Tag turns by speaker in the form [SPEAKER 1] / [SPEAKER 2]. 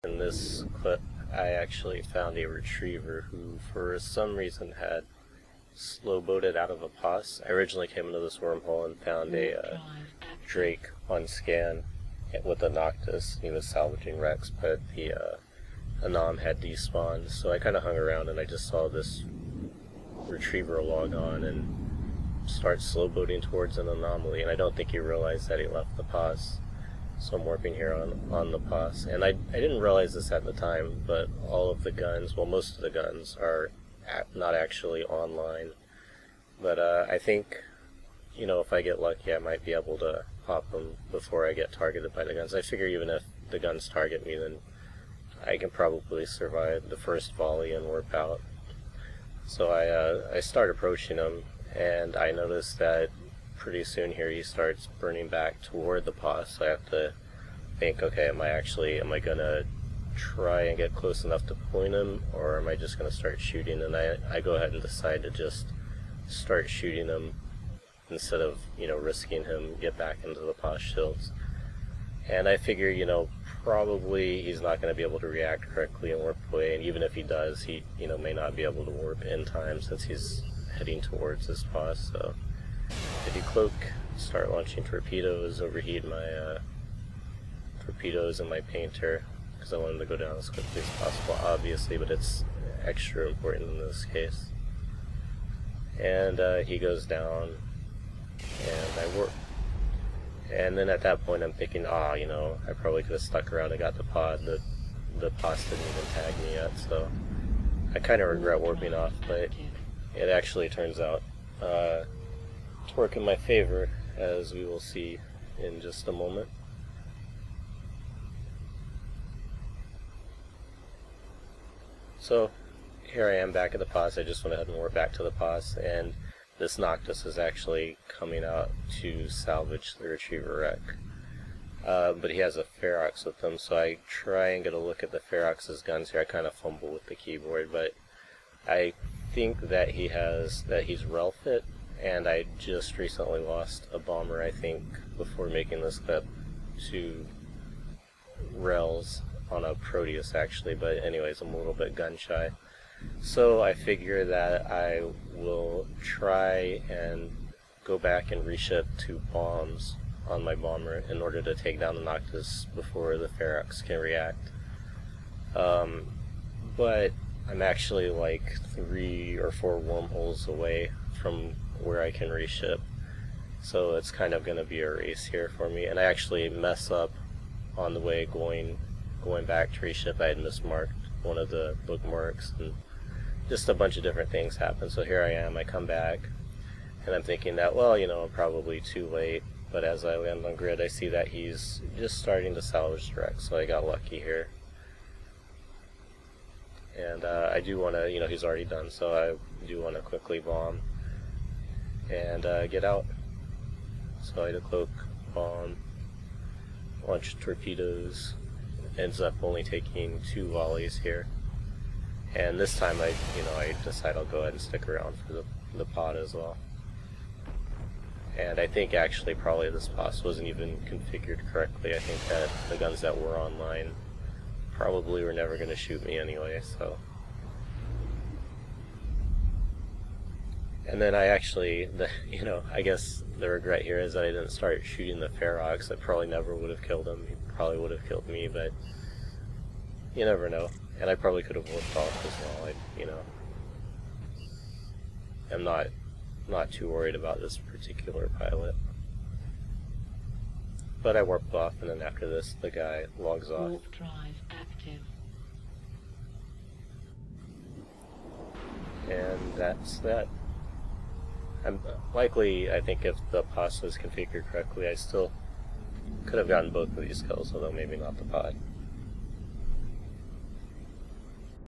[SPEAKER 1] In this clip, I actually found a retriever who, for some reason, had slow-boated out of a POS. I originally came into this wormhole and found a drake on scan with a Noctis. He was salvaging wrecks, but the Anom had despawned, so I kind of hung around and I just saw this retriever log on and start slow-boating towards an anomaly, and I don't think he realized that he left the POS. So I'm warping here on the POS, and I didn't realize this at the time, but all of the guns, well, most of the guns are not actually online. But I think, you know, if I get lucky, I might be able to pop them before I get targeted by the guns. I figure even if the guns target me, then I can probably survive the first volley and warp out. So I start approaching him, and I notice that pretty soon here he starts burning back toward the POS. So I have to think, okay, am I gonna try and get close enough to point him, or am I just gonna start shooting? And I go ahead and decide to just start shooting him instead of, you know, risking him get back into the POS shields. And I figure, you know, probably he's not going to be able to react correctly and warp away, and even if he does, he, you know, may not be able to warp in time since he's heading towards his POS. So I decloak, start launching torpedoes, overheat my torpedoes and my painter because I want him to go down as quickly as possible, obviously, but it's extra important in this case. And he goes down, and I warp. And then at that point I'm thinking, you know, I probably could have stuck around and got the pod. The POS didn't even tag me yet, so I kind of regret warping off, but it actually turns out to work in my favor, as we will see in just a moment. So here I am back at the POS. I just went ahead and warped back to the POS, and this Noctis is actually coming out to salvage the retriever wreck. But he has a Ferox with him, so I try and get a look at the Ferox's guns here. I kind of fumble with the keyboard, but I think that he's rel fit, and I just recently lost a bomber, I think, before making this clip, to rels on a Proteus actually, but anyways, I'm a little bit gun shy. So I figure that I will try and go back and reship 2 bombs on my bomber in order to take down the Noctis before the Ferox can react. But I'm actually like 3 or 4 wormholes away from where I can reship, so it's kind of going to be a race here for me. And I actually mess up on the way going back to reship. I had mismarked one of the bookmarks, and just a bunch of different things happen. So here I am, I come back, and I'm thinking that, well, you know, I'm probably too late, but as I land on grid, I see that he's just starting to salvage the wreck, so I got lucky here. And I do want to, you know, he's already done, so I do want to quickly bomb and get out. So I decloak, bomb, launch torpedoes, ends up only taking 2 volleys here. And this time I decide I'll go ahead and stick around for the pod as well. And I think actually probably this POS wasn't even configured correctly. I think that the guns that were online probably were never going to shoot me anyway, so. And then I actually, you know, I guess the regret here is that I didn't start shooting the Ferox. I probably never would have killed him. He probably would have killed me, but you never know. And I probably could have warped off as well. You know, I'm not too worried about this particular pilot. But I warped off, and then after this, the guy logs off.
[SPEAKER 2] Warp drive active.
[SPEAKER 1] And that's that. I'm likely, I think if the POS was configured correctly, I still could have gotten both of these kills, although maybe not the pod.